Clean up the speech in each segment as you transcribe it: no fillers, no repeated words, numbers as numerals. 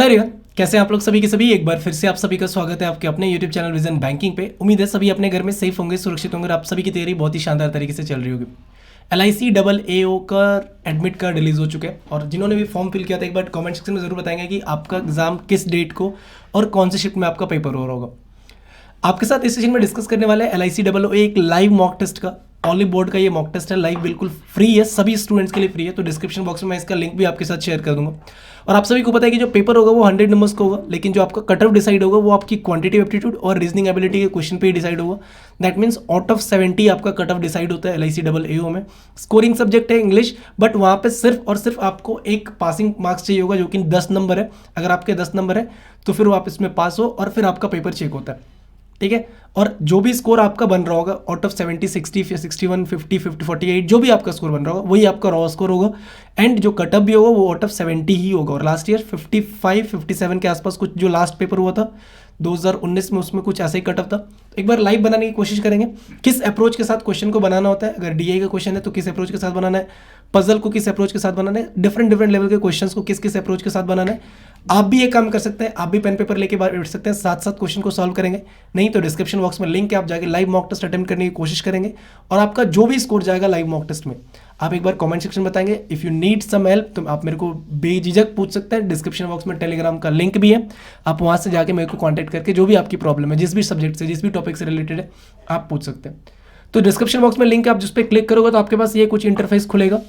तर कैसे आप लोग सभी के सभी, एक बार फिर से आप सभी का स्वागत है आपके अपने यूट्यूब चैनल विजन बैंकिंग पे। उम्मीद है सभी अपने घर में सेफ होंगे, सुरक्षित होंगे और आप सभी की तैयारी बहुत ही शानदार तरीके से चल रही होगी। LIC AA का एडमिट कार्ड रिलीज हो चुके हैं और जिन्होंने भी फॉर्म फिल किया था एक बार कमेंट सेक्शन में जरूर बताएंगे कि आपका एग्जाम किस डेट को और कौन से शिफ्ट में आपका पेपर हो रहा होगा। आपके साथ इस सेशन में डिस्कस करने वाले हैं LIC AA एक लाइव मॉक टेस्ट का। ऑनली बोर्ड का ये मॉक टेस्ट है, लाइव बिल्कुल फ्री है, सभी स्टूडेंट्स के लिए फ्री है। तो डिस्क्रिप्शन बॉक्स में मैं इसका लिंक भी आपके साथ शेयर कर दूंगा। और आप सभी को पता है कि जो पेपर होगा वो 100 नंबर्स का होगा, लेकिन जो आपका कट ऑफ डिसाइड होगा वो आपकी क्वांटिटेटिव एप्टीट्यूड और रीजनिंग एबिलिटी के क्वेश्चन पे ही डिसाइड होगा। दैट मीन्स आउट ऑफ 70 आपका कट ऑफ डिसाइड होता है LIC AA में। स्कोरिंग सब्जेक्ट है इंग्लिश, बट वहाँ पे सिर्फ और सिर्फ आपको एक पासिंग मार्क्स चाहिए होगा जो कि 10 नंबर है। अगर आपके 10 नंबर है तो फिर वो आप इसमें पास हो और फिर आपका पेपर चेक होता है, ठीक है। और जो भी स्कोर आपका बन रहा होगा आउट ऑफ 70, 60, 61, 50, 50, 48 जो भी आपका स्कोर बन रहा होगा वही आपका रॉ स्कोर होगा। एंड जो कटअप भी होगा वो आउट ऑफ 70 ही होगा। और लास्ट ईयर 55, 57 के आसपास कुछ जो लास्ट पेपर हुआ था 2019 में, उसमें कुछ ऐसा ही कटअप था। एक बार लाइव बनाने की कोशिश करेंगे किस अप्रोच के साथ क्वेश्चन को बनाना होता है। अगर DI का क्वेश्चन है तो किस अप्रोच के साथ बनाना है, पजल को किस अप्रोच के साथ बनाना है, डिफरेंट लेवल के क्वेश्चंस को किस किस अप्रोच के साथ बनाना है। आप भी एक काम कर सकते हैं, आप भी पेन पेपर लेके बैठ सकते हैं, साथ साथ क्वेश्चन को सॉल्व करेंगे। नहीं तो डिस्क्रिप्शन बॉक्स में लिंक है, आप जाके लाइव मॉक टेस्ट अटेम्प्ट करने की कोशिश करेंगे और आपका जो भी स्कोर जाएगा लाइव मॉक टेस्ट में आप एक बार कमेंट सेक्शन में बताएंगे। If you need some help तो आप मेरे को बेझिझक पूछ सकते हैं। डिस्क्रिप्शन बॉक्स में टेलीग्राम का लिंक भी है, आप वहाँ से जाके मेरे को कॉन्टैक्ट करके जो भी आपकी प्रॉब्लम है, जिस भी सब्जेक्ट से, जिस भी टॉपिक से रिलेटेड है, आप पूछ सकते हैं। तो डिस्क्रिप्शन बॉक्स में लिंक है, आप जिस पर क्लिक करोगे तो आपके पास ये कुछ इंटरफेस खुलेगा।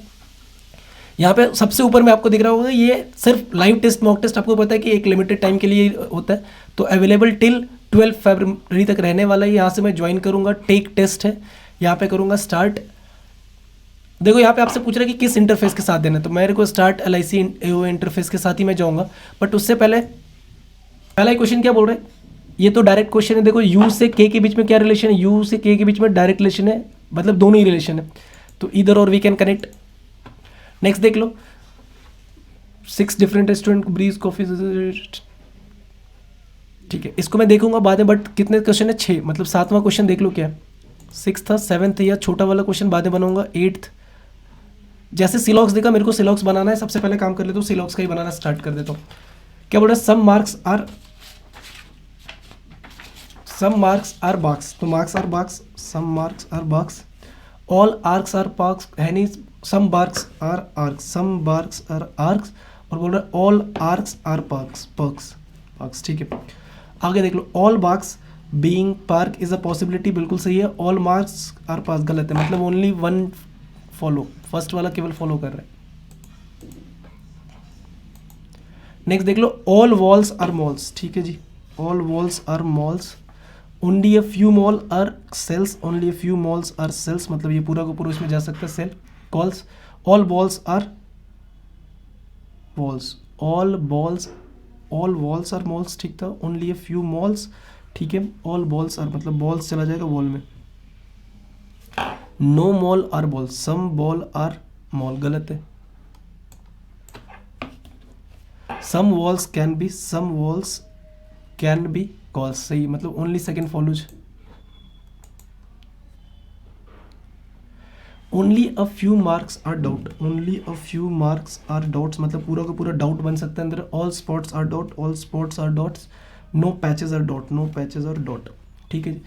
यहाँ पे सबसे ऊपर में आपको दिख रहा होगा ये सिर्फ लाइव टेस्ट मॉक टेस्ट। आपको पता है कि एक लिमिटेड टाइम के लिए होता है, तो अवेलेबल टिल 12 फरवरी तक रहने वाला है। यहाँ से मैं ज्वाइन करूँगा, टेक टेस्ट है, यहाँ पे करूँगा स्टार्ट। देखो यहाँ पे आपसे पूछ रहा है कि किस इंटरफेस के साथ देना है, तो मेरे को स्टार्ट LIC AO इंटरफेस के साथ ही मैं जाऊँगा। बट उससे पहले पहला ही क्वेश्चन क्या बोल रहे हैं, ये तो डायरेक्ट क्वेश्चन है। देखो U से K के बीच में क्या रिलेशन है, U से K के बीच में डायरेक्ट रिलेशन है, मतलब दोनों ही रिलेशन है, तो इधर और वी कैन कनेक्ट। नेक्स्ट देख लो, 6 डिफरेंट रेस्टोरेंट ब्रीज कॉफी, ठीक है, इसको मैं देखूंगा बाद में। बट कितने क्वेश्चन है, 6, मतलब 7वां क्वेश्चन देख लो क्या है, 6 था, 7th या छोटा वाला क्वेश्चन बाद में बनाऊंगा, 8th। जैसे सिलॉक्स देखा, मेरे को सिलॉक्स बनाना है, सबसे पहले काम कर लेता हूँ, सिलॉक्स का ही बनाना स्टार्ट कर देता हूँ। क्या बोल रहा है, सम मार्क्स आर बॉक्स, तो marks are box, some marks are box, all arcs are parks है नहीं, some marks are arcs, some marks are arcs, और बोल रहा है ऑल आर्क्स आर पार्क्स, ठीक है। आगे देख लो, all marks being park is a possibility, बिल्कुल सही है। ऑल मार्क्स आर पास गलत है, मतलब ओनली वन फॉलो, फर्स्ट वाला केवल फॉलो कर रहा है। नेक्स्ट देख लो, ऑल वॉल्स आर मॉल्स, ठीक है जी, all walls are malls, only a few mall are cells, only a few malls are cells, मतलब ये पूरा का पूरा इसमें जा सकता है, cell calls. All balls are walls, all walls are malls, ठीक था। ओनली अ फ्यू मॉल्स, ठीक है। ऑल बॉल्स आर, मतलब बॉल्स चला जाएगा वॉल में। No mall are ball, some ball are mall, गलत है। Some walls can be calls, सही, मतलब only second follows. Only a few marks are doubt, only a few marks are doubts, मतलब पूरा का पूरा डाउट बन सकता है अंदर। All spots are doubt, all spots are dots, no patches are dot, no patches are dot, ठीक है जी।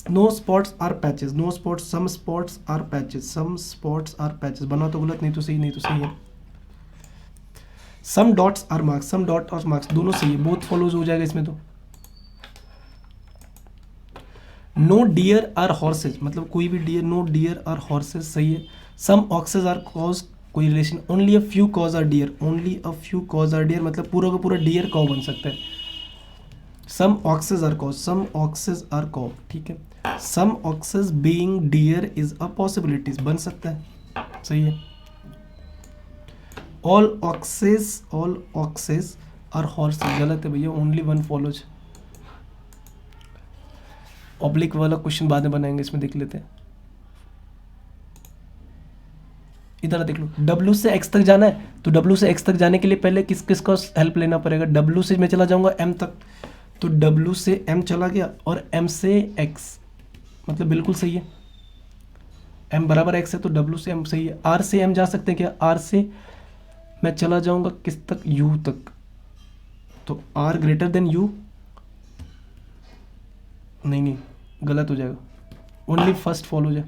No spots are patches, no spots, some spots are patches, some spots are patches, बना तो गलत, नहीं तो सही, नहीं तो सही है। Some dots are marks, some dot और मार्क्स दोनों सही है, बोथ फॉलोज हो जाएगा इसमें तो। नो डियर आर हॉर्सेज, मतलब कोई भी deer, no deer are horses, सही है। सम ऑक्सेज आर कॉज, कोई relation, only a few cows are deer, only a few cows are deer, मतलब पूरा का पूरा डियर कॉ बन सकता है। Some oxes are cows, some oxes are cow, ठीक है। Some oxes being deer is a possibilities, बन सकता है, सही है। ऑल ऑक्सेज आर हॉर्सेज, गलत है भैया, ओनली वन फॉलोज। ऑब्लिक वाला क्वेश्चन बाद में बनाएंगे, इसमें देख लेते हैं। इधर देख लो, W से X तक जाना है, तो W से X तक जाने के लिए पहले किस किस का हेल्प लेना पड़ेगा। W से मैं चला जाऊंगा M तक, तो W से M चला गया और M से X, मतलब बिल्कुल सही है। M बराबर X है तो W से M सही है। R से M जा सकते हैं क्या, R से मैं चला जाऊंगा किस तक, U तक, तो आर ग्रेटर देन यू, नहीं गलत हो जाएगा, ओनली फर्स्ट फॉलो जाए।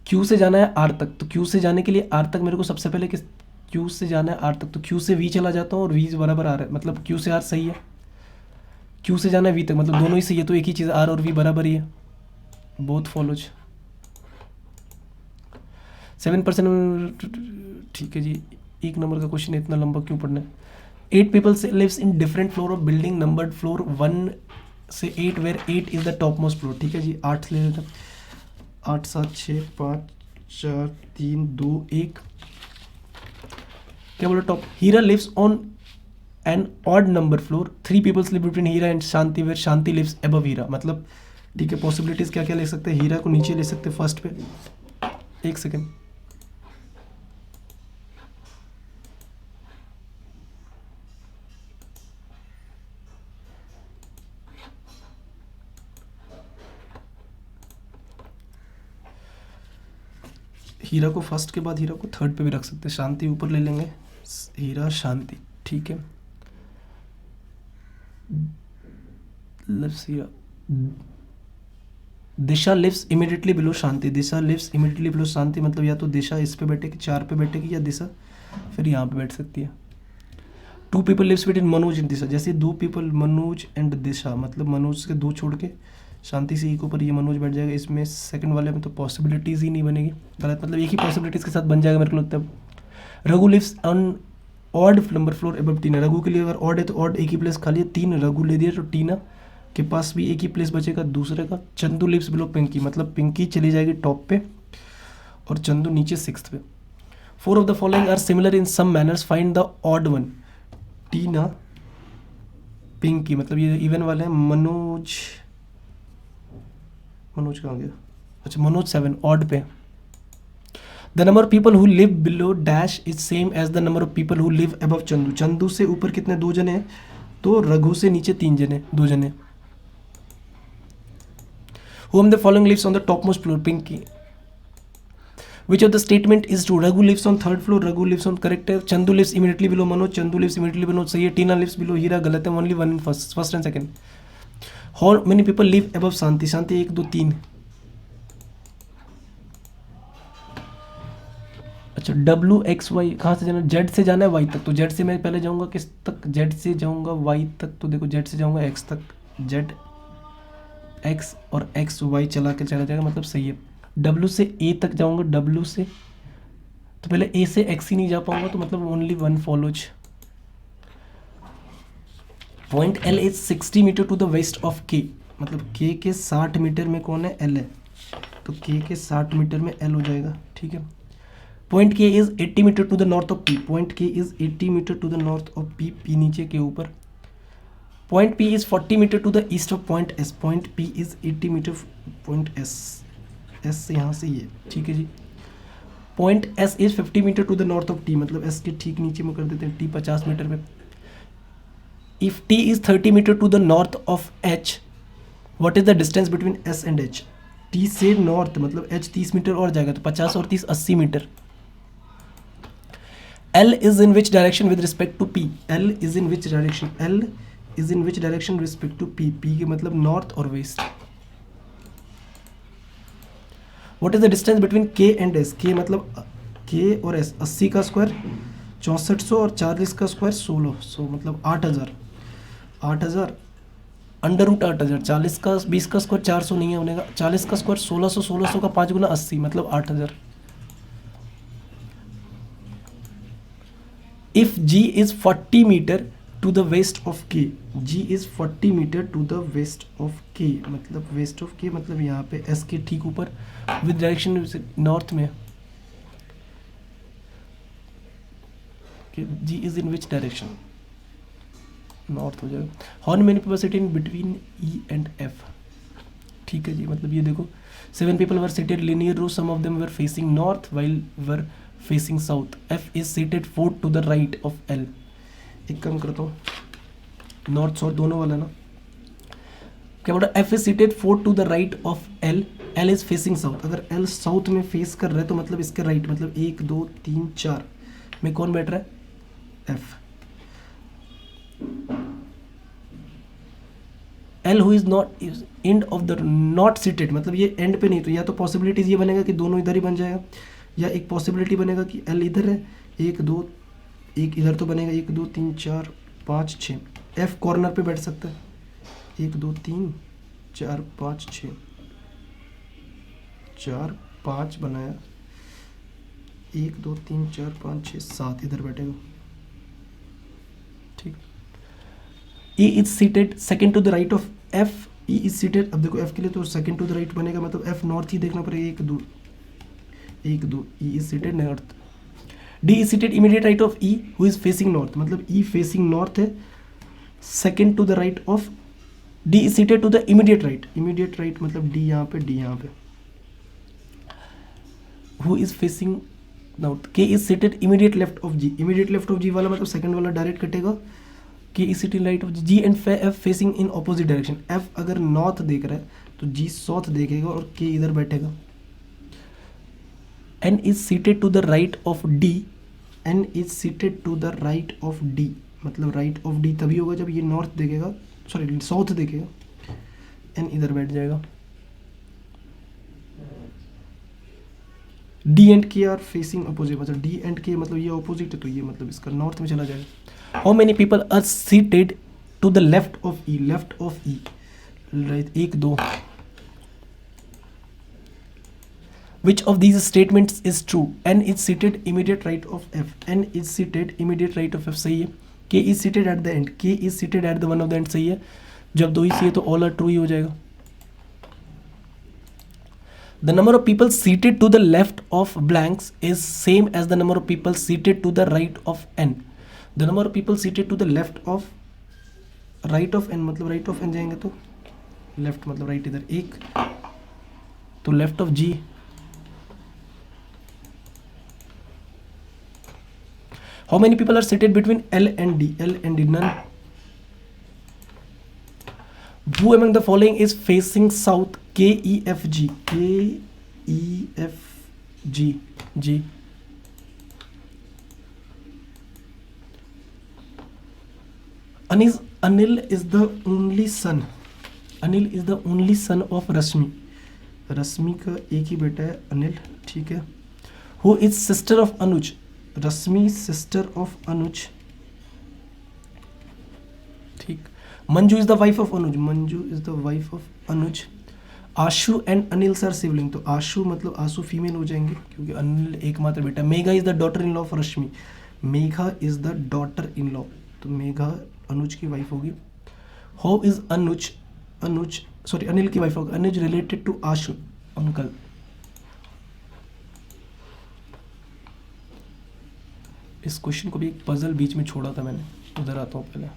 क्यू से जाना है आर तक, तो क्यू से जाने के लिए आर तक मेरे को सबसे पहले किस, क्यू से जाना है आर तक, तो क्यू से वी चला जाता हूँ और वी बराबर आर है, मतलब क्यू से आर सही है, क्यू से जाना है वी तक, मतलब दोनों ही सही है, तो एक ही चीज़ आर और वी बराबर ही है, बोथ फॉलोज। 7%, ठीक है जी। एक नंबर का क्वेश्चन इतना लंबा क्यों पढ़ना है। 8 people lives in different floor of building numbered floor 1 से 8 where 8 is the topmost floor। ठीक है जी, 8 ले लेते हैं, 8 7 6 5 4 3 2 1। क्या बोला top. Hira lives on an odd number floor, 3 people live between Hira and Shanti where Shanti lives above Hira. मतलब ठीक है, पॉसिबिलिटीज क्या क्या ले सकते हैं। हीरा को नीचे ले सकते हैं फर्स्ट पे, एक सेकेंड, हीरा को फर्स्ट के बाद हीरा को थर्ड पे भी रख सकते हैं, शांति ऊपर ले लेंगे, हीरा शांति, ठीक है। हीरा, दिशा लिव्स इमीडिएटली बिलो शांति, दिशा लिव्स इमीडिएटली बिलो शांति, मतलब या तो दिशा इस पे बैठेगी 4 पे बैठेगी, या दिशा फिर यहाँ पे बैठ सकती है। 2 people lives between Manoj and Disha, जैसे 2 people मनोज एंड दिशा, मतलब मनोज के 2 छोड़ के शांति से एक ऊपर ये मनोज बैठ जाएगा। इसमें सेकंड वाले में तो पॉसिबिलिटीज़ ही नहीं बनेगी, गलत, मतलब एक ही पॉसिबिलिटीज़ के साथ बन जाएगा मेरे को लगता है। Raghu lives on odd number floor above Tina, Raghu के लिए अगर ऑड है तो ऑड एक ही प्लेस खाली है, 3 रघु ले दिया तो टीना के पास भी एक ही प्लेस बचेगा दूसरे का। चंदू लिव्स बिलो पिंकी, मतलब पिंकी चली जाएगी टॉप पे और चंदू नीचे 6th पे। 4 of the following are similar in some manners, find the odd one। टीना पिंकी, मतलब ये इवन वाले हैं। मनोज, मनोज कहाँ गया, अच्छा मनोज 7 ऑड पे। The number of people who live below dash is same as the number of people who live above Chandu, Chandu से ऊपर कितने 2 जने हैं, तो रघु से नीचे 3 जने 2 जने। Whom the following lives on the topmost floor, Pinky। Which of the statement is true? Raghu lives on 3rd floor, Raghu lives on, correct है। Chandu lives immediately below Manoj, Chandu lives immediately below, सही है। Tina lives below हीरा, गलत है, only one in first and second। How many people live above शांति, शांति 1 2 3। अच्छा W X Y, कहाँ से जाना है, Z से जाना है Y तक, तो Z से मैं पहले जाऊँगा किस तक, Z से जाऊँगा Y तक, तो देखो Z से जाऊँगा X तक, Z X और X Y चला के चला जाएगा, मतलब सही है। W से A तक जाऊँगा, W से, तो पहले A से X ही नहीं जा पाऊँगा, तो मतलब only one follows. Point L is 60 metre to the west of K, मतलब K के 60 मीटर में कौन है, L है, तो K के 60 मीटर में L हो जाएगा, ठीक है। Point K is 80 metre to the north of P, point K is 80 metre to the north of P, P नीचे के ऊपर। Point P is 40 metre to the east of point S, point P is 80 metre point S, S से यहाँ से ये, ठीक है जी। Point S is 50 metre to the north of T, मतलब S के ठीक नीचे में कर देते हैं, T 50 मीटर पे। If T is 30 metre to the north of H, what is the distance between S and H? T से नॉर्थ मतलब H 30 मीटर और जाएगा, तो 50 और 30 80 metre. L is in which direction with respect to P? L is in which direction? L is in which direction with respect to P? P के मतलब north और waste. What is the distance between K and S? K मतलब K और S, 80 का square 6400 और 40 का square 1600, मतलब 8000, 8000 under root 8000, 40 का 20 का स्क्वायर 400 नहीं है बनेगा, 40 का स्क्वायर 1600, 1600 का 5 गुना 80, मतलब 8000। If G is 40 meter to the west of K, G is 40 meter to the west of K, मतलब west of K मतलब यहाँ पे S के ठीक ऊपर with direction नॉर्थ में। G is in which direction? North हो जाएगा। How many people sit in between E and F? ठीक है जी, मतलब ये देखो 7 people were seated linear row, some of them were facing north while were facing south। F is seated 4 to the right of L। एक काम करता हूँ, north south दोनों वाला ना, क्या बोला, F is seated 4 to the right of L, L is facing south। अगर L साउथ में फेस कर रहा है तो मतलब इसके राइट, मतलब 1 2 3 4 में कौन बैठ रहा है, F। L who is not end of the not seated, मतलब ये एंड पे नहीं, तो या तो पॉसिबिलिटीज ये बनेगा कि दोनों इधर ही बन जाएगा, या एक पॉसिबिलिटी बनेगा कि एल इधर है, एक दो, एक इधर तो बनेगा 1 2 3 4 5 6, एफ कॉर्नर पे बैठ सकता है, 1 2 3 4 5 6, 4 5 बनाया, 1 2 3 4 5 6 7 इधर बैठेगा, ठीक। E is seated second to the right of F, E is seated, अब देखो एफ के लिए तो सेकेंड टू द राइट बनेगा, मतलब एफ नॉर्थ ही देखना पड़ेगा, 1 2, E is seated north. D is seated immediate right of E who is facing north, मतलब ई फेसिंग नॉर्थ है, second to the right of D is seated to the immediate right मतलब D यहाँ पे, D यहाँ पे, who is facing north. K is seated immediate left of G, immediate left of G वाला मतलब second वाला direct कटेगा, K is seated right of ji and F facing in opposite direction, F अगर north देख रहा है तो जी south देखेगा और के इधर बैठेगा। N is seated to the right of D, N is seated to the right of D, मतलब राइट ऑफ डी तभी होगा जब ये नॉर्थ देखेगा, सॉरी साउथ देखेगा, एन इधर बैठ जाएगा। डी एंड के आर फेसिंग अपोजिट, मतलब डी एंड के मतलब ये अपोजिट है, तो ये मतलब इसका नॉर्थ में चला जाएगा। How many people are seated to the left of E, left of E, right 1 2, which of these statements is true? N is seated immediate right of F, N is seated immediate right of F सही है, K is seated at the end, K is seated at the one of the end सही है, जब दो ही सही है तो all are true ही हो जाएगा। The number of people seated to the left of blanks is same as the number of people seated to the right of N. The number of people seated to the left of N मतलब right of N जाएंगे तो left मतलब right इधर एक, तो left of G, how many people are seated between L and D? L and D, none. Who among the following is facing south? K E F G, K E F G, G. Anil is the only son. Anil is the only son of Rashmi. रश्मि का एक ही बेटा है अनिल, ठीक है। Who is sister of Anuj? Rashmi sister of Anuj, ठीक। Manju is the wife of Anuj, Manju is the wife of Anuj. Ashu and Anil sir sibling, तो आशु मतलब आशु female हो जाएंगे क्योंकि अनिल एकमात्र बेटा। Megha is the daughter in law of Rashmi, Megha is the daughter in law, तो मेघा अनुज की वाइफ होगी। हाउ इज अनिल की वाइफ होगी, अनुज रिलेटेड टू आशु अंकल। इस क्वेश्चन को भी एक पजल बीच में छोड़ा था मैंने, उधर आता हूँ पहले।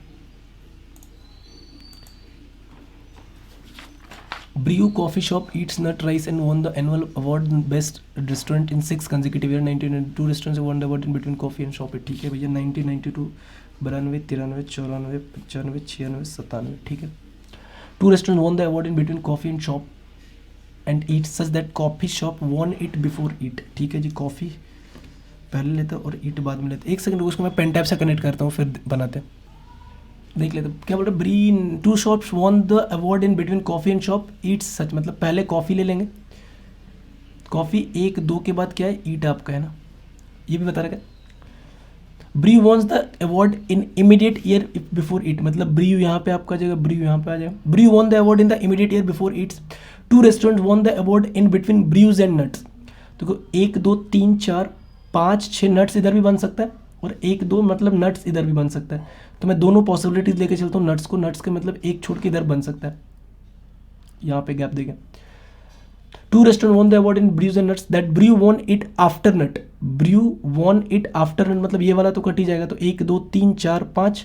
Brew coffee shop eats nut rice and won the annual award best restaurant in 6 consecutive year। 1992 restaurants won the award in between coffee and shop, ठीक है भैया। 1992 92 93 94 95 96 97, ठीक है। 2 restaurants won the award in between coffee and shop and eat such that coffee shop won it before eat, ठीक है जी। Coffee पहले लेता और ईट बाद में लेता। एक सेकंड उसको मैं पेन टैप से कनेक्ट करता हूँ फिर बनाते देख लेते। क्या बोल रहे, brew 2 shops won the award in between coffee and shop eat such, मतलब पहले कॉफ़ी ले लेंगे, कॉफ़ी 1 2 के बाद क्या है ईट आपका है ना, ये भी बता रहा है। Brew won the award in immediate year before it, मतलब ब्रीयू यहाँ पे आपका आ जाएगा, ब्रीयू यहाँ पे आ जाएगा। Brew won the award in the immediate year before eats. 2 restaurant won the award in between brews and nuts, देखो 1 2 3 4 5 6 नट्स इधर भी बन सकता है और 1 2 मतलब नट्स इधर भी बन सकता है, तो मैं दोनों पॉसिबिलिटीज लेके चलता हूँ नट्स को, नट्स के मतलब एक छोड़ के इधर बन सकता है, यहाँ पे गैप देखें। 2 restaurant won the award in brews and nuts that brew won it after nut, brew won it after nut मतलब ये वाला तो कट ही जाएगा, तो 1 2 3 4 5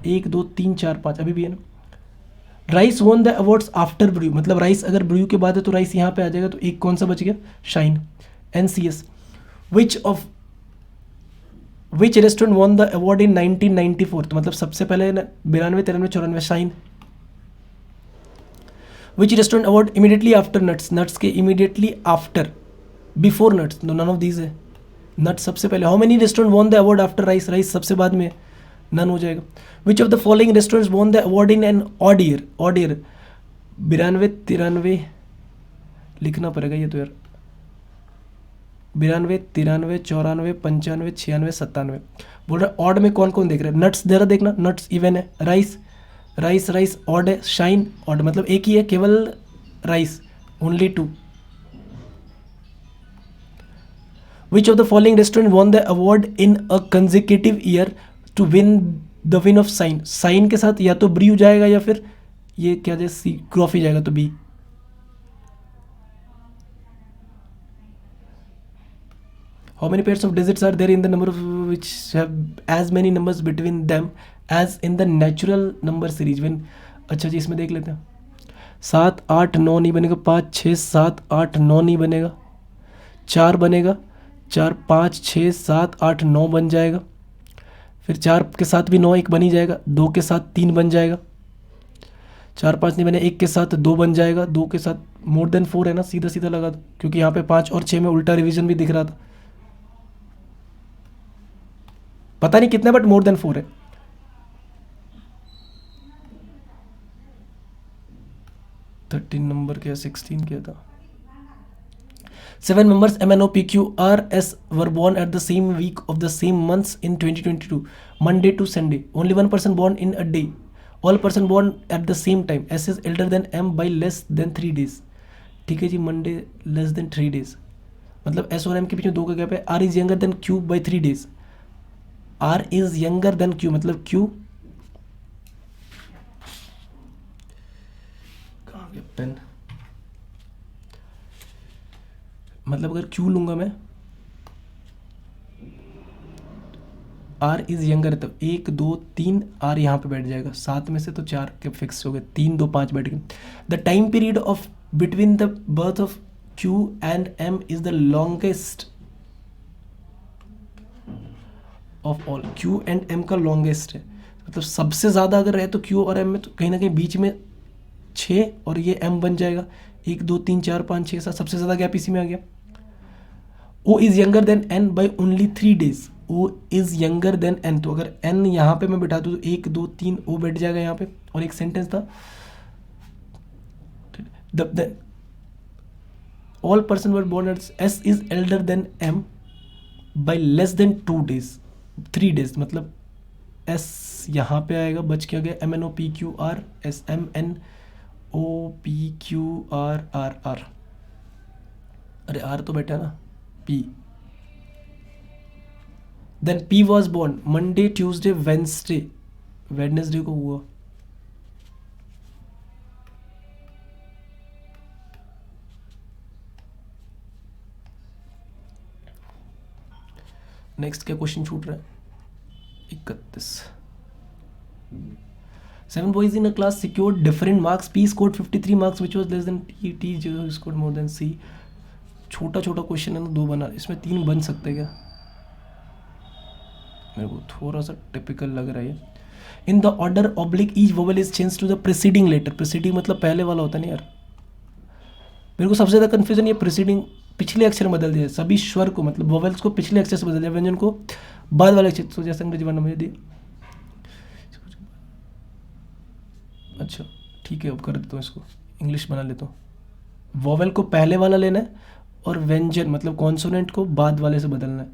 1 2 3 4 5 अभी भी है ना। Rice won the awards after brew, मतलब राइस अगर ब्रीयू के बाद है तो राइस यहाँ पे आ जाएगा, तो एक कौन सा बच गया, shine. NCS which restaurant won the award in 1994, तो मतलब सबसे पहले 92 93 94 shine. which restaurant award immediately after nuts, nuts के immediately after, before nuts, no none of these है, nuts सबसे पहले। how many restaurant won the award after rice, rice सबसे बाद में, नन हो जाएगा. विच of the following restaurants von the award in an odd year. Odd year 92, 93 लिखना पड़ेगा ये तो यार. 92, 93, 94, 95, 96, 97. बोल रहा है ऑड में कौन कौन देख रहे हैं. नट्स जरा देखना, नट्स इवन है. राइस राइस राइस ऑड है. शाइन ऑड मतलब एक ही है केवल rice, only 2. Which of the following restaurant won the award in a consecutive year to win the win of sign. Sign के साथ या तो ब्री जाएगा या फिर ये क्या जाए सी क्रॉफी जाएगा तो B. How many pairs of digits are there in the number of which have as many numbers between them as in the natural number series when. अच्छा जी इसमें देख लेते हैं. 7, 8, 9 नहीं बनेगा. 5, 6, 7, 8, 9 नहीं बनेगा. 4 बनेगा. 4, 5, 6, 7, 8, 9 बन जाएगा. फिर 4 के साथ भी 9 एक बन ही जाएगा. 2 के साथ 3 बन जाएगा. 4, 5 नहीं बने. 1 के साथ 2 बन जाएगा. 2 के साथ मोर देन 4 है ना, सीधा सीधा लगा दो क्योंकि यहाँ पे 5 और 6 में उल्टा रिवीजन भी दिख रहा था. पता नहीं कितना बट मोर देन 4 है. थर्टीन नंबर क्या 16 क्या था. 7 members MNOPQRS were born at the same week of the same months in 2022, Monday to Sunday. Only one person born in a day. All person born at the same time. S is elder than M by less than 3 days. ठीक है जी. Monday less than 3 days मतलब S और M के बीच में 2 का gap है. R is younger than Q by 3 days. R is younger than Q मतलब Q कहाँ गया पेन. मतलब अगर Q लूंगा मैं R इज यंगर तो 1 2 3 R यहाँ पे बैठ जाएगा. 7 में से तो 4 के फिक्स हो गए. 3 2 5 बैठ गए. The time period of between the birth of Q and M is the longest of all. Q and M का लॉन्गेस्ट है मतलब सबसे ज़्यादा अगर रहे तो Q और M में तो कहीं ना कहीं बीच में 6 और ये M बन जाएगा. 1 2 3 4 5 6 7 सबसे ज़्यादा गैप इसी में आ गया. O is younger than N by only 3 days. O is younger than N तो अगर N यहाँ पे मैं बिठा दूँ तो 1 2 3 O बैठ जाएगा यहाँ पे. और एक सेंटेंस था all person were born at S is elder than M by less than 2 days 3 days मतलब S यहाँ पे आएगा. बच क्या गया MNOPQR S MNOPQR. अरे R तो बैठा ना P. Then P was born Monday Tuesday Wednesday को हुआ. नेक्स्ट क्या क्वेश्चन छूट रहा है. 31. 7 boys in a class secured different marks. P scored 53 marks which was less than T. T scored more than C. छोटा छोटा क्वेश्चन है ना. 2 बना इसमें 3 बन सकते क्या. मेरे को थोड़ा सा टिपिकल लग रहा है. In the order oblique each vowel is change to the preceding letter. Preceding मतलब पहले वाला होता नहीं यार. मेरे को सबसे ज़्यादा कन्फ्यूजन ये प्रीसीडिंग पिछले अक्षर में बदल दिया. सभी स्वर को मतलब वोवेल्स को पिछले अक्षर से बदल दिया, व्यंजन को बाद वाले अक्षर. तो जैसे अंग्रेजी वर्ण में दिया. अच्छा ठीक है अब कर देता हूँ इसको इंग्लिश बना लेता हूँ. वोवेल को पहले वाला लेना है और व्यंजन मतलब कॉन्सोनेंट को बाद वाले से बदलना है.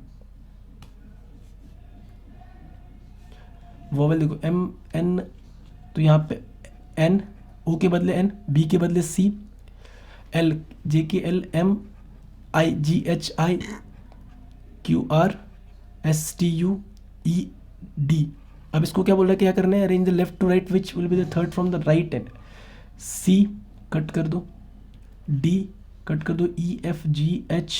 वोवेल देखो M N तो यहाँ पे N O के बदले N, B के बदले C, L J के L M I G H I Q R S T U E D. अब इसको क्या बोल रहा है क्या करना है. Arrange the left to right which will be the third from the right end. C cut कर दो, D कट कर दो, E F G H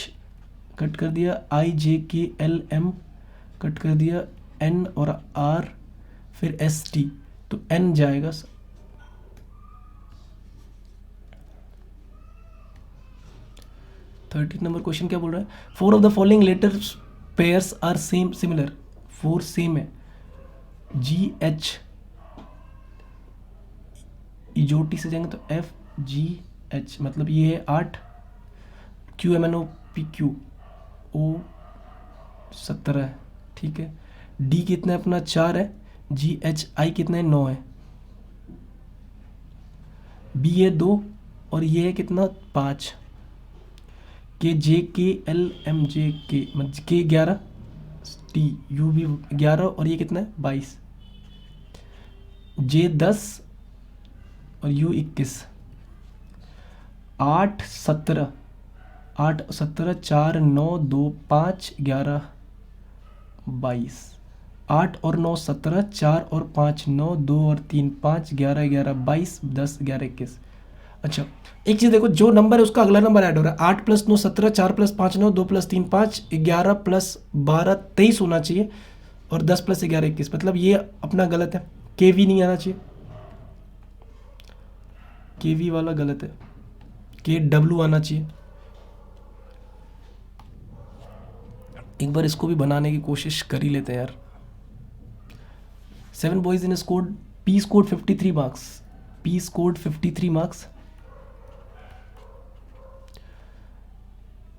cut कर दिया, I J K L M cut कर दिया, N और R फिर S T तो N जाएगा. 13 नंबर क्वेश्चन क्या बोल रहा है. 4 of the following letters pairs are same similar. 4 same है. G H इजोटी से जाएंगे तो F G H मतलब ये है 8. Q M N O P Q O 17 है. ठीक है. D कितना है अपना 4 है. GHI कितना है, 9 है। BA 2 और ये है कितना, 5। KJKLMJK मतलब K11, TUV 11 और ये कितना है, 22। J10 और U21। 8 17, 8 17, 4 9 2 5 11 22। 8 और 9 17, 4 और 5 9, 2 और 3 5, 11 11 22, 10 11 21। अच्छा एक चीज़ देखो, जो नंबर है उसका अगला नंबर ऐड हो रहा है। 8 + 9 17, 4 + 5 9, 2 + 3 5, 11 + 12 23 होना चाहिए, और 10 + 11 21। मतलब ये अपना गलत है, KV नहीं आना चाहिए, KV वाला गलत है, KW आना चाहिए। एक बार इसको भी बनाने की कोशिश कर ही लेते हैं यार। 7 boys in a scored, P scored 53 marks, P scored 53 marks,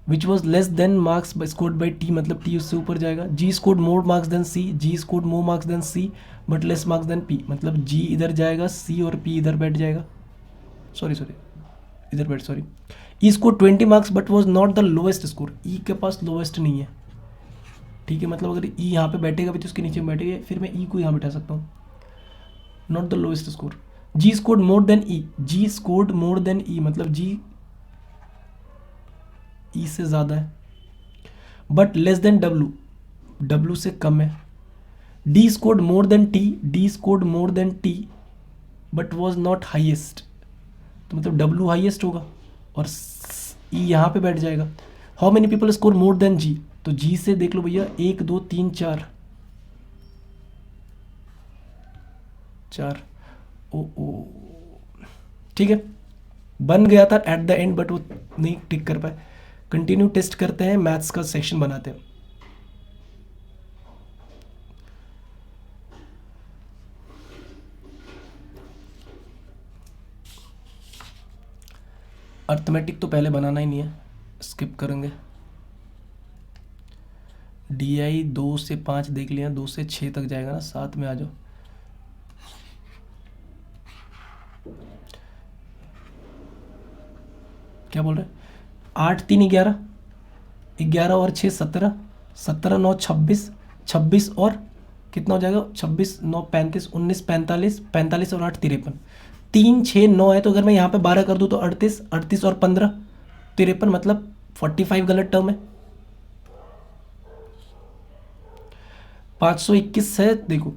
which was less than marks scored by T, मतलब T उससे ऊपर जाएगा। G scored more marks than C, G scored more marks than C but less marks than P, मतलब G इधर जाएगा, C और P इधर बैठ जाएगा, सॉरी इधर बैठ, sorry. E scored 20 marks but was not the lowest score, E के पास लोवेस्ट नहीं है, ठीक है। मतलब अगर E यहाँ पे बैठेगा भी तो उसके नीचे में बैठेगा, फिर मैं E को यहाँ बैठा सकता हूँ, not the lowest score. G scored more than E, G scored more than E मतलब G E से ज़्यादा है, but less than W, W से कम है। D scored more than T, D scored more than T but was not highest, तो मतलब W highest होगा और E यहाँ पे बैठ जाएगा। How many people score more than G, तो G से देख लो भैया, 1 2 3 4, ओ ठीक है, बन गया था एट द एंड बट वो नहीं टिक कर पाए। कंटिन्यू टेस्ट करते हैं, मैथ्स का सेक्शन बनाते हैं। अर्थमेटिक तो पहले बनाना ही नहीं है, स्किप करेंगे। DI 2 से 5 देख लिया, 2 से 6 तक जाएगा ना, 7 में आ जाओ। क्या बोल रहे हैं, 8 3 11, 11 और 6 17, 17 9 26, 26 और कितना हो जाएगा, 26 9 35, 19 45, 45 और 8 53, 3 6 9 है, तो अगर मैं यहाँ पे 12 कर दूँ तो 38, 38 और 15 53, मतलब 45 गलत टर्म है। 521 है, देखो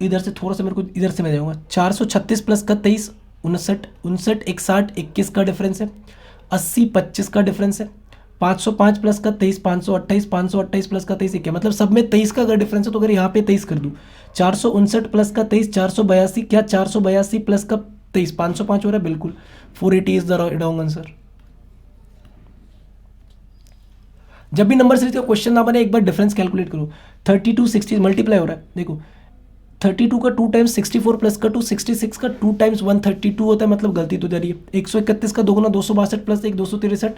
इधर से थोड़ा सा मेरे को इधर से मैं जाऊँगा, 436 प्लस का 23 59, 59 61 21 का डिफरेंस है, 80 25 का डिफरेंस है, 505 प्लस का 23 528, 528 प्लस का 23 क्या, मतलब सब में 23 का अगर डिफरेंस है तो अगर यहाँ पे 23 कर दूँ, 459 प्लस का 23 482, क्या 482 प्लस का 23 505 हो रहा है, बिल्कुल 480 इज द रॉन्ग आंसर। जब भी नंबर सीरीज का क्वेश्चन ना बने एक बार डिफरेंस कैलकुलेट करो। 32 60 मल्टीप्लाई हो रहा है, देखो 32 का 2 टाइम्स 64 प्लस का 2 66 का 2 टाइम्स 132 होता है, मतलब गलती तो जा रही है। 131 का 2 गुना 262 प्लस 1 263,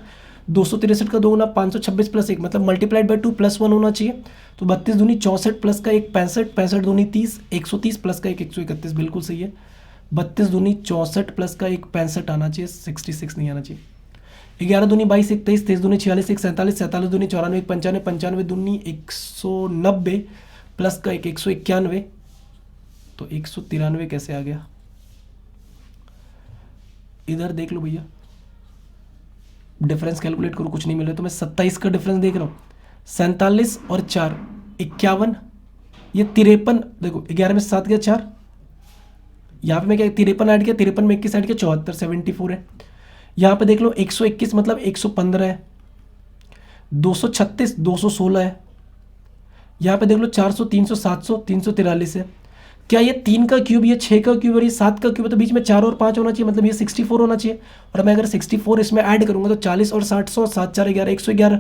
263 का 2 गुना 526 प्लस 1, मतलब मल्टीप्लाइड बाय 2 प्लस 1 होना चाहिए, तो 32 दूनी 64 प्लस का 1 65, 65 दूनी 30, 130 प्लस का 1 131, बिल्कुल सही है। 32 दूनी 64 प्लस का 1 65 आना चाहिए, 66 नहीं आना चाहिए। 11 दूनी 22 23, 23 दूनी 46 1 47, 47 दूनी 94 1 95, 95 दूनी 190 प्लस का 1 191, तो 193 कैसे आ गया, इधर देख लो भैया, डिफरेंस कैलकुलेट करो, कुछ नहीं मिल रहा, तो मैं 27 का डिफरेंस देख रहा हूँ, 47 और 4 51, ये 53, देखो 11 में 7 गया 4, यहाँ पे मैं क्या 53 ऐड किया, 53 में 21 ऐड किया 74, 74 है। यहाँ पे देख लो 121 मतलब 115 है, 236 216 है, यहाँ पे देख लो 400 300 700 343 है। क्या ये 3 का क्यूब, ये 6 का क्यूब और ये 7 का क्यूब है, तो बीच में 4 और 5 होना चाहिए, मतलब ये 64 होना चाहिए। और मैं अगर 64 इसमें ऐड करूंगा तो 40 और 60 100 7 4 11 111,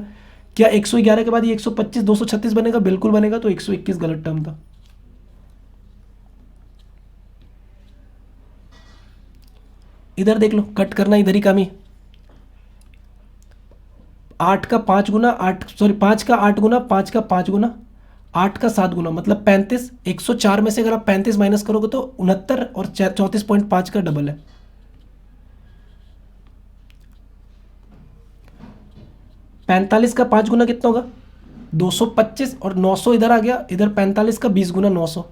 क्या 111 के बाद ये 125 236 बनेगा, बिल्कुल बनेगा, तो 121 गलत टर्म था। इधर देख लो, कट करना इधर ही काम ही, 8 का 5 गुना 8, सॉरी 5 का 8 गुना 5 का 5 गुना 8 का 7 गुना मतलब 35। 104 में से अगर आप 35 माइनस करोगे तो 69 और 34.5 का डबल है। पैंतालीस का 5 गुना कितना होगा? 225 और 900 इधर आ गया, इधर 45 का 20 गुना 900।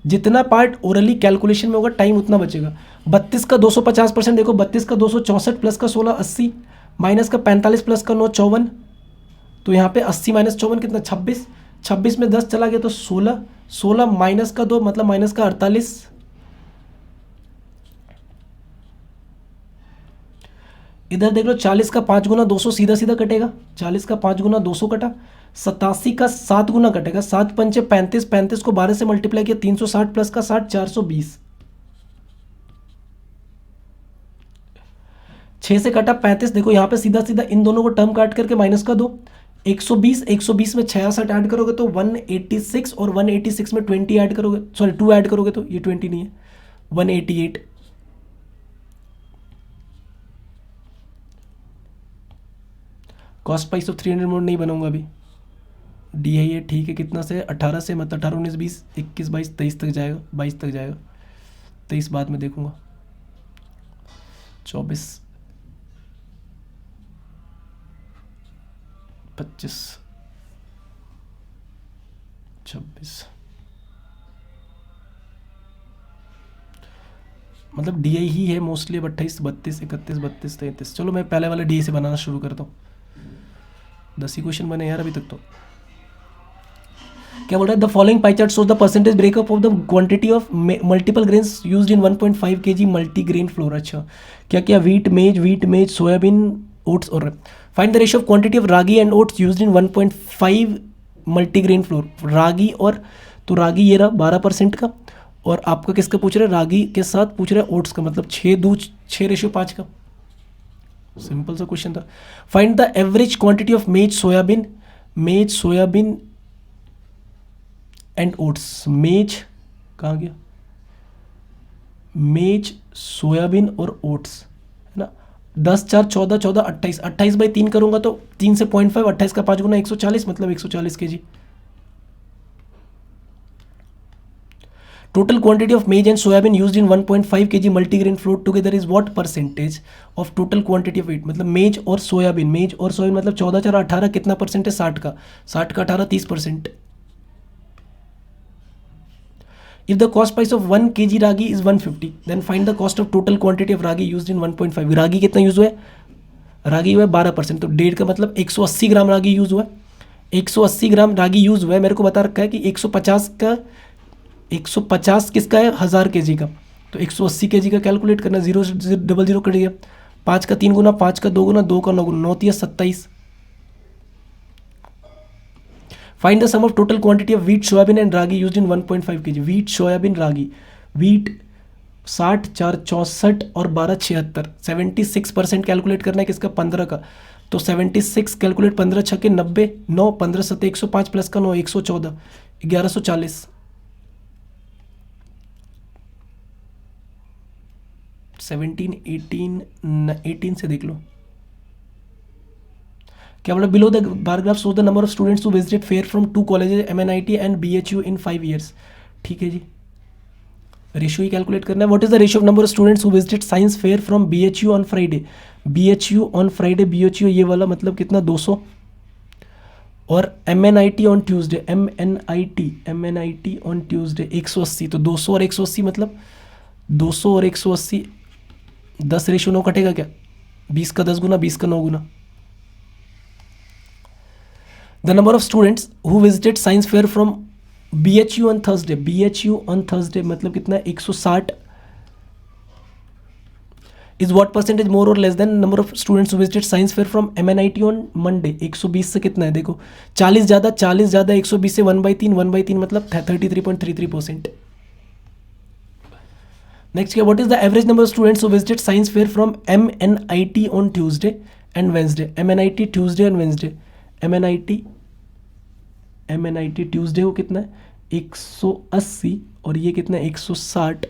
जितना पार्ट ओरली कैलकुलेशन में होगा टाइम उतना बचेगा। 32 का 250% देखो, 32 का 264 प्लस का 16 80 माइनस का 45 प्लस का 9 54। तो यहाँ पे 80 माइनस 54 कितना? 26। 26 में 10 चला गया तो 16। 16 माइनस का 2 मतलब माइनस का 48। इधर देख लो 40 का 5 गुना 200 सीधा सीधा कटेगा। 40 का 5 गुना 200 कटा। 87 का 7 गुना कटेगा। 7 पंचे 35, 35 को 12 से मल्टीप्लाई किया 360 प्लस का 60 420। 6 से कटा 35। देखो यहाँ पे सीधा सीधा इन दोनों को टर्म काट करके माइनस का 2। 120, 120 में 66 ऐड करोगे तो 186 और 186 में 20 ऐड करोगे, सॉरी 2 ऐड करोगे तो ये 20 नहीं है 188। कॉस्ट प्राइस ऑफ 300 मोड नहीं बनाऊंगा अभी। डी आई है ठीक है। कितना से? 18 से मतलब 18 19 20 21 22 23 तक जाएगा, 22 तक जाएगा। 23 बाद में देखूंगा। 24 25 26 मतलब डी आई ही है मोस्टली। अब 28 32 31 32 33। चलो मैं पहले वाला डी से बनाना शुरू करता हूँ। 10 ही क्वेश्चन बने यार अभी तक तो। क्या बोल रहा है? The following pie chart shows the percentage breakup of the quantity of multiple grains used in 1.5 kg multigrain flour. अच्छा क्या क्या? Wheat maize soybean oats. और find the ratio of quantity of ragi and oats used in 1.5 multigrain flour. Ragi और तो रागी ये रहा 12% का, और आपका किसका पूछ रहे हैं? रागी के साथ पूछ रहे हैं ओट्स का, मतलब 6:6:5 का। सिंपल सा क्वेश्चन था। Find the average quantity of मेज सोयाबीन एंड ओट्स। मेज कहाँ गया? मेज सोयाबीन और ओट्स है ना। 10 4 14 14 28 28 बाई 3 करूंगा तो 3 से 0.5 28 का 5 गुना 140 मतलब 140 kg। टोटल क्वांटिटी ऑफ मेज and soybean used in 1.5 kg multigrain floor together is what percentage of total quantity of wheat. मतलब मेज और सोयाबीन मतलब 14 4 18 कितना परसेंट है? 60 का 18 30%। If the cost price of 1 kg ragi is 150, then find the cost of total quantity of ragi used in 1.5। रागी कितना use हुआ है? रागी हुआ है 12%, तो 1.5 का मतलब 180 ग्राम रागी यूज हुआ है। 180 ग्राम रागी यूज हुआ है। मेरे को बता रखा है कि 150 किसका है? 1000 kg का। तो 180 kg का कैलकुलेट करना। 0 0 कट गया। 5 का 3 गुना 5 का 2 गुना 2 का 9 गुना 9 3 27। Find the sum of total quantity of wheat soybean and ragi used in 1.5 kg। Wheat soybean ragi. Wheat 60 4 64 और 12 76। 76% कैलकुलेट करना है किसका? 15 का। तो 76 कैलकुलेट 15 छक्के 90 9 15 7 105 प्लस का 9 114 1140। 17 18 से देख लो क्या बोला। Below the bar graph shows the number of students who visited fair from 2 colleges MNIT and BHU in 5 years। ठीक है जी, रेशियो ही कैलकुलेट करना है। What is the ratio of number of students who visited science fair from BHU on Friday. BHU ये वाला मतलब कितना? 200। और MNIT on Tuesday MNIT on Tuesday 180। तो 200 और 180 मतलब 200 और 180 10 रेशियो 9 कटेगा क्या? 20 का 10 गुना 20 का 9 गुना। The number of students who visited science fair from BHU on Thursday मतलब कितना? 160 is what percentage more or less than number of students who visited science fair from MNIT on Monday। 120 से कितना है? देखो 40 ज़्यादा 120 से 1/3 मतलब 33.33%। नेक्स्ट क्या? What is the average number of students who visited science fair from MNIT on Tuesday and Wednesday. MNIT Tuesday and Wednesday. MNIT Tuesday को कितना है? 180 और ये कितना है? 160।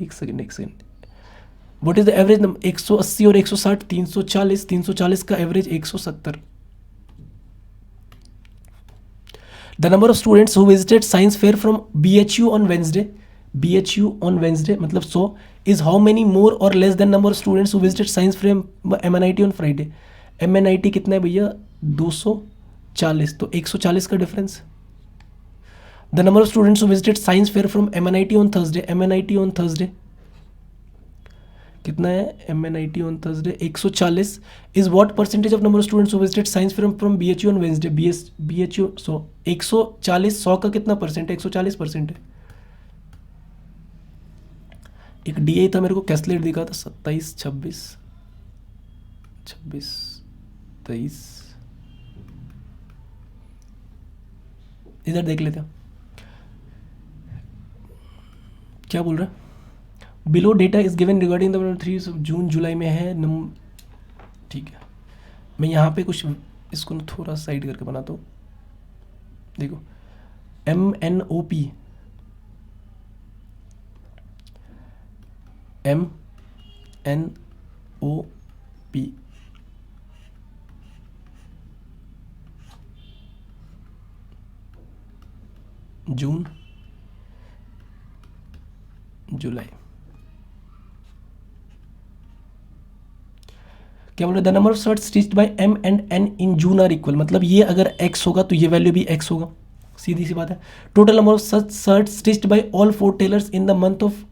एक second what is the average number? 180 और 160 340 का average 170। The number of students who visited science fair from BHU on Wednesday, BHU on Wednesday मतलब 100 is how many more or less than number of students who visited science frame MNIT on Friday. MNIT कितना है भैया 240, तो 140 का difference. The number of students who visited science fair from MNIT on Thursday, MNIT on Thursday कितना है MNIT on Thursday 140 is what percentage of number of students who visited science from BHU on Wednesday, BHU 100, 140 100 का कितना percent है 140% है। एक DA था मेरे को कैसलेट दिखा था 27 26 26 23, इधर देख लेते हैं क्या बोल रहा है। Below data is given regarding the 3 जून जुलाई में है ठीक है, मैं यहाँ पे कुछ इसको थोड़ा साइड करके बनाता हूँ। देखो MNOP जून जुलाई क्या बोल रहे, the number of shirt stitched by M and N in June are equal, मतलब ये अगर X होगा तो ये वैल्यू भी X होगा, सीधी सी बात है। Total number of such shirt stitched by all 4 tailors in the month of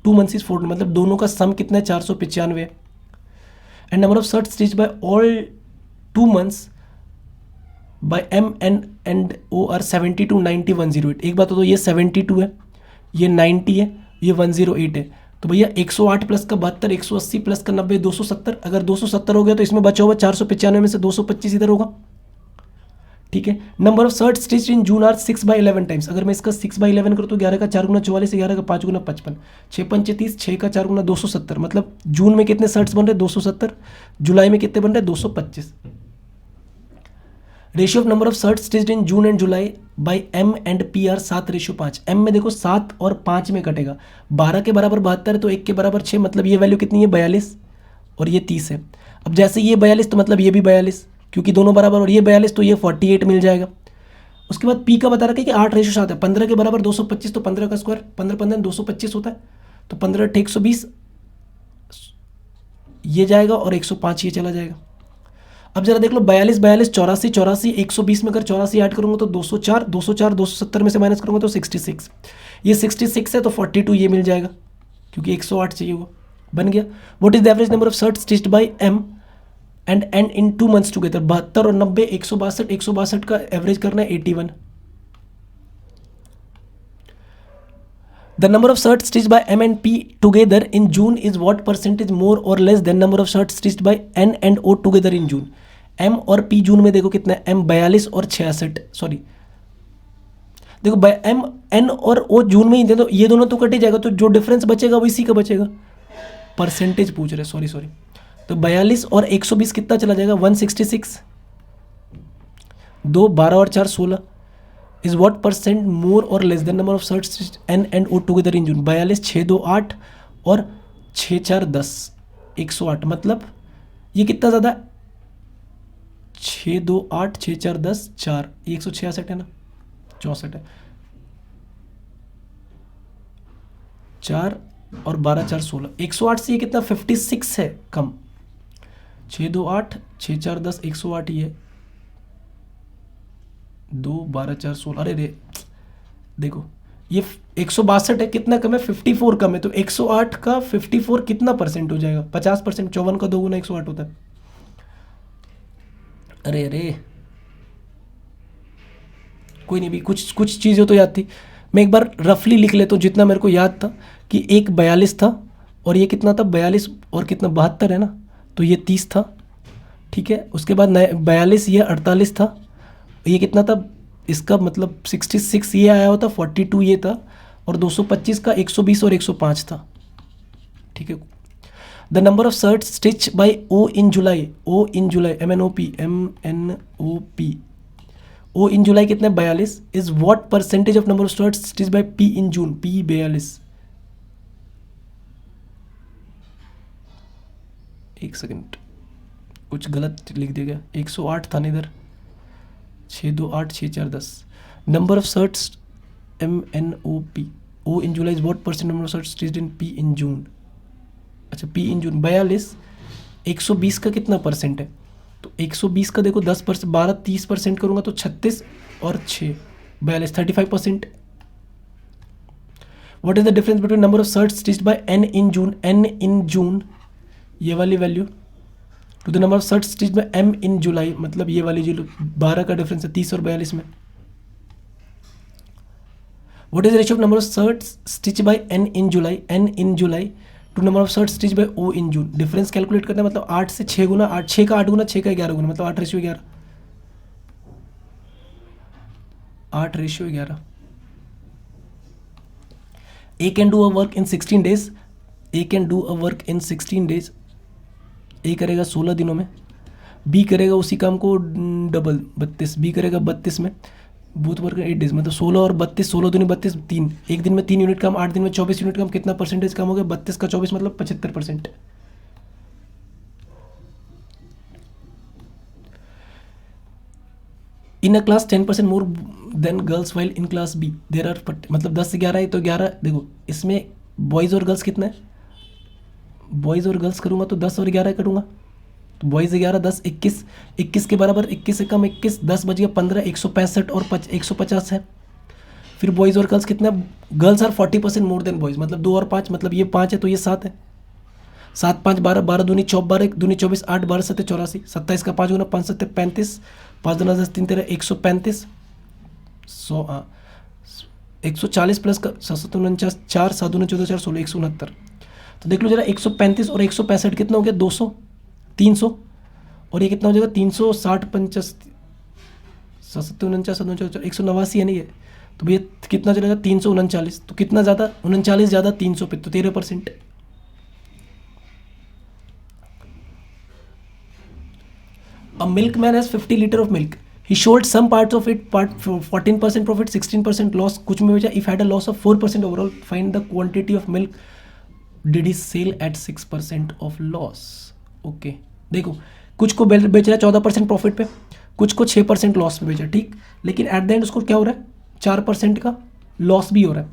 2 months is 4, मतलब दोनों का सम कितना है 495 है। And number of shirt stitched by all 2 months by M and O are 72 90 108। एक बात तो ये 72 है, ये 90 है, ये 108 है, तो भैया 108 प्लस का 72, 180 प्लस का 90, 270। अगर 270 हो गया तो इसमें बचा हुआ 495 में से 225 इधर होगा, ठीक है। Number of shirt stitched in June are 6/11 times, अगर मैं इसका 6/11 करूँ तो 11 का 4 गुना 44, 11 का 5 गुना 55, 6 पंचे 30, 6 का 4 गुना 270, मतलब जून में कितने शर्ट्स बन रहे 270, जुलाई में कितने बन रहे 225। Ratio of number of shirt stitched in June and July by M and P are 7:5। M में देखो 7 और 5 में कटेगा, 12 के बराबर 72 है तो 1 के बराबर 6, मतलब ये वैल्यू कितनी है 42 और ये 30 है। अब जैसे ये 42 तो मतलब ये भी 42, क्योंकि दोनों बराबर, और ये 42 तो ये 48 मिल जाएगा। उसके बाद P का बता रखा है कि 8:7 है, 15 के बराबर 225, तो 15 का स्क्वायर 15 15 225 होता है, तो 15 × 120 ये जाएगा और 105 ये चला जाएगा। अब जरा देख लो 42 42 84 84, 120 में अगर 84 ऐड करूंगा तो 204 204, 270 में से माइनस करूंगा तो 66, ये 66 है तो 42 ये मिल जाएगा, क्योंकि 108 चाहिए वो बन गया। What is the average number of shirt stitched by M and N in 2 months together, 72 और 90 162, 162 का एवरेज करना है 81। The number of shirt stitched by M and P together in June is what percentage more or less than number of shirt stitched by N and O together in June. M और P जून में देखो कितना है, M 42 और 66, sorry देखो M N और O जून में ही दे दो, ये दोनों तो कट ही जाएगा, तो जो डिफरेंस बचेगा वो इसी का बचेगा। परसेंटेज पूछ रहे, सॉरी तो 42 और 120 कितना चला जाएगा 166, 2 12 और 4 16 is what percent more or less than number of shirts N and O together in जून। 42 6 2 8 और 6 4 10 108, मतलब ये कितना ज़्यादा 6 2 8 6 4 10 4, 166 है ना, 64 है, 4 और 12 4 16, 108 से ये कितना 56 है कम, 6 2 8 6 4 10 108 ही है, 2 12 4 16, अरे रे देखो ये 162 है, कितना कम है 54 कम है, तो 108 का 54 कितना परसेंट हो जाएगा 50%, 54 का 2 गुना 108 होता है। अरे कोई नहीं भी, कुछ चीज़ें तो याद थी, मैं एक बार रफली लिख लेता हूँ जितना मेरे को याद था, कि एक 42 था और ये कितना था 42 और कितना 72 है ना, तो ये 30 था, ठीक है। उसके बाद 42 ये 48 था, ये कितना था इसका मतलब 66 ये आया होता, 42 ये था, और 225 का 120 और 105 था, ठीक है। The number of shirt stitch bye O in July, O in July MNOP O इन जुलाई कितना 42 is what percentage of number of shirt stitch bye P in June, P 42, एक सेकंड कुछ गलत लिख दिया गया, 108 था ना इधर, 6 2 8 6 4 10, number of shirts MNOP O in July is what percent number of shirts stitched in P in June? अच्छा P in June 42, 120 का कितना परसेंट है? तो 120 का देखो 10%, 12 30% करूँगा तो 36 और 6 42 35%. What is the difference between number of shirts stitched by N in June ये वाली value to the number of shirts stitched by M in July, मतलब ये वाली जो 12 का डिफरेंस है 30 और 42 में. What is the ratio of number of shirts stitched by N in July to number of shirts stitched by O in June? Difference calculate करना है, मतलब 8 से 6 गुना, 8 6 का 8 गुना 6 का 11 गुना, मतलब 8:11. 8:11. A can do a work in 16 days. A can do a work in 16 days. A करेगा 16 दिनों में. B करेगा उसी काम को डबल 32. B करेगा 32 में. बोथ वर्क 8 डेज, मतलब 16 और 32, 16 दूनी 32, 3. एक दिन में 3 यूनिट काम, 8 दिन में 24 यूनिट काम. कितना परसेंटेज काम हो गया? 32 का 24 मतलब 75%. In a class 10% more than girls while in class B there are, मतलब 10 से 11 है तो 11. देखो इसमें बॉयज़ और गर्ल्स कितना है? बॉयज़ और गर्ल्स करूँगा तो 10 और 11 करूँगा, तो बॉयज़ 11 10 21, 21 के बराबर 21 से कम 21, 10 बज गया 15, 165 और 150 है. फिर बॉयज़ और गर्ल्स कितना? Girls are 40% more than boys, मतलब 2 और 5, मतलब ये 5 है तो ये 7 है. 7 5 12, 12 दूनी 12 दूनी 24, 8 12 7 84, 27 का 5 गुना 5 7 35, 5 2 10 3 13 135, 140 प्लस का 749, 4 7 2 14 4 16 169. तो देख लो जरा 135 और 165 कितना हो गया? 200 300, और ये कितना हो जाएगा? 360 50 749 189 है नहीं है, तो भैया कितना चलेगा? 339. तो कितना ज़्यादा? 39 ज़्यादा 300 पे, तो 13%. A milkman has 50 liter of milk. He sold some parts of it, 14% profit, 16% loss. कुछ में बेचा. If had a loss of 4% overall, find the quantity of milk did he sell at 6% of loss. Okay. देखो कुछ को बेच रहा है 14% profit पे, कुछ को 6% लॉस पे बेचा, ठीक. लेकिन एट द एंड उसको क्या हो रहा है? 4% का लॉस भी हो रहा है.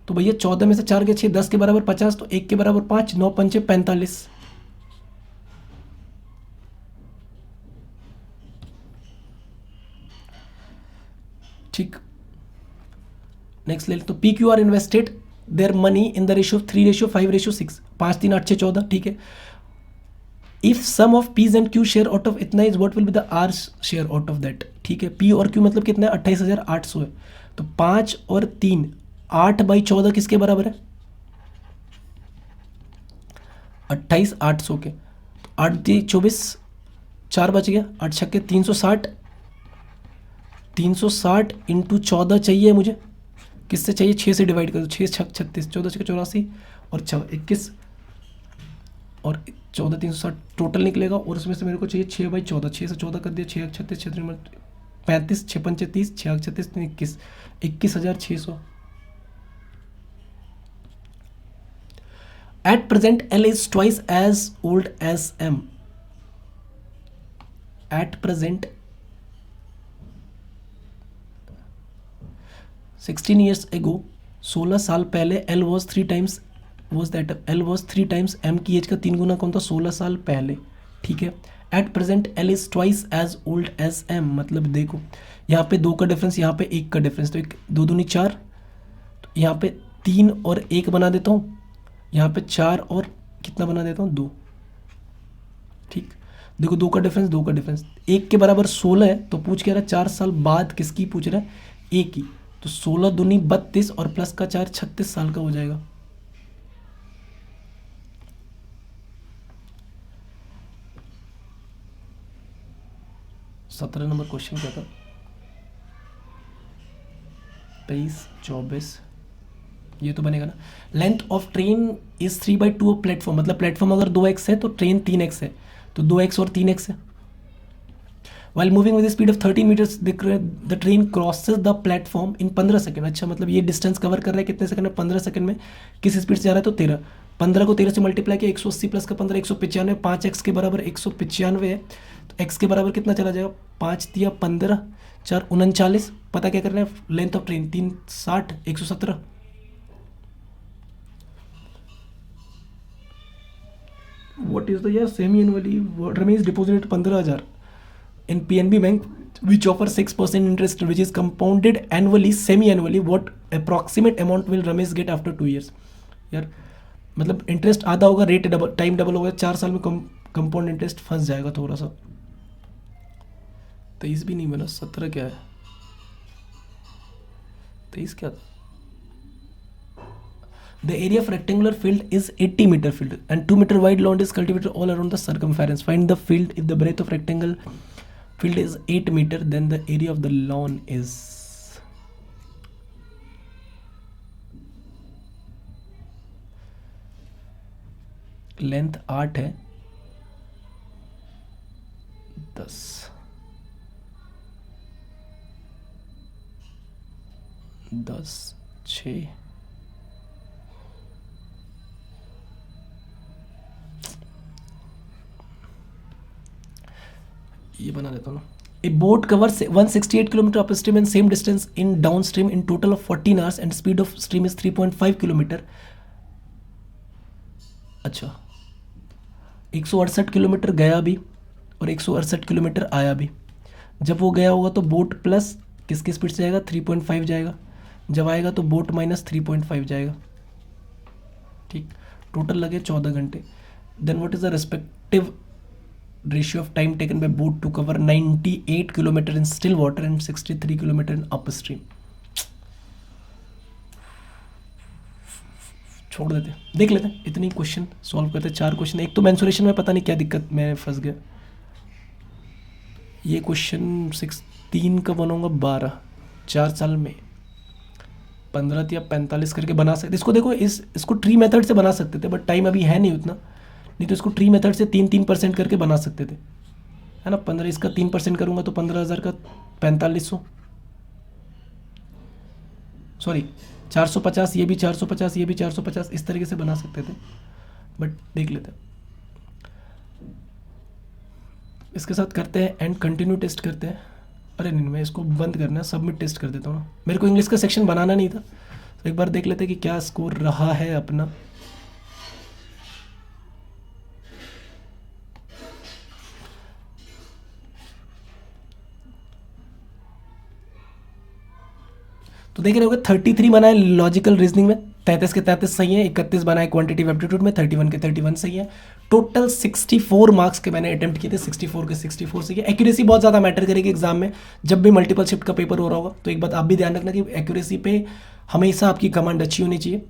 तो भैया 14 में से 4 के 6, 10 के बराबर 50, तो 1 के बराबर 5, 9 पंचे 45. ठीक. नेक्स्ट ले लो. तो PQR invested their money in the ratio 3:5:6, 5 3 8 6 14, ठीक है. If sum of P's and Q share out of इतना is what will be the R share out of that, ठीक है. P और Q मतलब कितना है? 28,800 है. तो 5 और 3 8/14 किसके बराबर है? 28,800 के. 8 24, 4 बच गया, 8 छक्के 360, 360 इंटू 14 चाहिए मुझे. किससे चाहिए? 6 से डिवाइड कर दो. 6 छक 36, 14 छक्के 84 और 21 और 14 360 टोटल निकलेगा. और उसमें से मेरे को चाहिए 6/14. 6 से 14 कर दिया, 6 36 6 35, 6 पंचे 30, 6 36 21, 21,600. At present, L is twice as old as M. At present, 16 years ago, 16 साल पहले L was 3 times M की एज का 3 गुना कौन था? 16 साल पहले, ठीक है. At present L is twice as old as M, मतलब देखो यहाँ पे 2 का डिफरेंस, यहाँ पे 1 का डिफरेंस, तो 2 दूनी 4, तो यहाँ पे 3 और 1 बना देता हूँ, यहाँ पे 4 और कितना बना देता हूँ? 2, ठीक. देखो 2 का डिफरेंस, 2 का डिफरेंस, 1 के बराबर 16 है. तो पूछ क्या रहा है? 4 साल बाद किसकी पूछ रहा है? 1 की. तो 16 दूनी 32 और प्लस का 4 36 साल का हो जाएगा. सत्रह नंबर क्वेश्चन क्या था? 23 24 ये तो बनेगा ना. Length of train is 3/2 of platform, मतलब प्लेटफॉर्म अगर 2x है तो ट्रेन 3x है, तो 2x और 3x है. While moving with the speed of 13 meters, the train crosses the platform in 15 second. अच्छा, मतलब ये डिस्टेंस कवर कर रहा है कितने सेकंड में? 15 सेकंड में. किस स्पीड से जा रहा है? तो 13. 15 को 13 से मल्टीप्लाई किया, 180 प्लस का 15 195, 5x के बराबर 195 है. तो x के बराबर कितना चला जाएगा? 5 दिया 15, 4 39, पता क्या करना है, length of train 360 117। What is the यार semi annually what Ramesh deposited 15,000 in PNB Bank which offers 6% interest which is compounded annually semi annually, what approximate amount will Ramesh get after 2 years? यार मतलब इंटरेस्ट आधा होगा, rate double, time double होगा, 4 साल में compound interest फंस जाएगा थोड़ा सा। 23 भी नहीं बना, 17 क्या है, 23 क्या था? The area of rectangular field is 80 meter field and 2 meter wide lawn is cultivated all around the circumference. Find the field if the breadth of rectangle field is 8 meter, then the area of the lawn is length 8 है, 10 6 ये बना देता हूँ ना। A boat covers 168 kilometre upstream and same distance in downstream in total of 14 hours and speed of stream is 3.5 kilometre. अच्छा, 168 kilometre गया भी और 168 किलोमीटर आया भी। जब वो गया होगा तो बोट प्लस किसकी स्पीड से जाएगा, 3.5 जाएगा। जब आएगा तो बोट माइनस 3.5 जाएगा। ठीक, टोटल लगे 14 घंटे। Then what is the respective ratio of time taken by boat to cover 98 kilometre in still water and 63 kilometre in upstream। छोड़ देते, देख लेते हैं, इतनी क्वेश्चन सॉल्व करते हैं। 4 क्वेश्चन, एक तो मेंसुरेशन में पता नहीं क्या दिक्कत में फंस गया। ये क्वेश्चन 3 का बनाऊंगा 12, 4 साल में 15 या 45 करके बना सकते। इसको देखो, इसको ट्री मेथड से बना सकते थे, बट टाइम अभी है नहीं उतना, नहीं तो इसको ट्री मेथड से 3% करके बना सकते थे, है ना। 15 इसका 3% करूँगा तो 15,000 का 4500, सॉरी 450, ये भी 450, ये भी 450, इस तरीके से बना सकते थे, बट देख लेते हैं। इसके साथ करते हैं एंड कंटिन्यू टेस्ट करते हैं। अरे नहीं, मैं इसको बंद करना है, सबमिट टेस्ट कर देता हूँ ना। मेरे को इंग्लिश का सेक्शन बनाना नहीं था, तो एक बार देख लेते हैं कि क्या स्कोर रहा है अपना। तो देख रहे होगे 33 बनाए लॉजिकल रीजनिंग में, 33 के 33 सही है, 31 बनाए क्वांटिटेटिव एप्टीट्यूड में, 31 के 31 सही है। टोटल 64 मार्क्स के मैंने अटेम्प्ट किए थे, 64 के 64 सही है। एक्यूरेसी बहुत ज़्यादा मैटर करेगी एग्जाम में, जब भी मल्टीपल शिफ्ट का पेपर हो रहा होगा। तो एक बात आप भी ध्यान रखना कि एक्यूरेसी पे हमेशा आपकी कमांड अच्छी होनी चाहिए।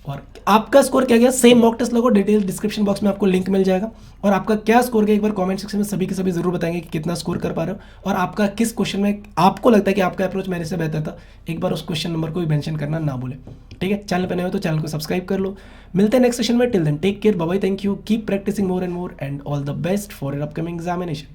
और आपका स्कोर क्या गया, सेम मॉक टेस्ट लगो, डिटेल डिस्क्रिप्शन बॉक्स में आपको लिंक मिल जाएगा। और आपका क्या स्कोर गया एक बार कमेंट सेक्शन में सभी के सभी जरूर बताएंगे कि कितना स्कोर कर पा रहे हो, और आपका किस क्वेश्चन में आपको लगता है कि आपका अप्रोच मेरे से बेहतर था। एक बार उस क्वेश्चन नंबर को भी मेंशन करना ना भूले, ठीक है। चैनल पर नए हो तो चैनल को सब्सक्राइब कर लो। मिलते हैं नेक्स्ट सेशन में, till then take care, bye bye, thank you, keep practising more and more and all the best for your upcoming examination.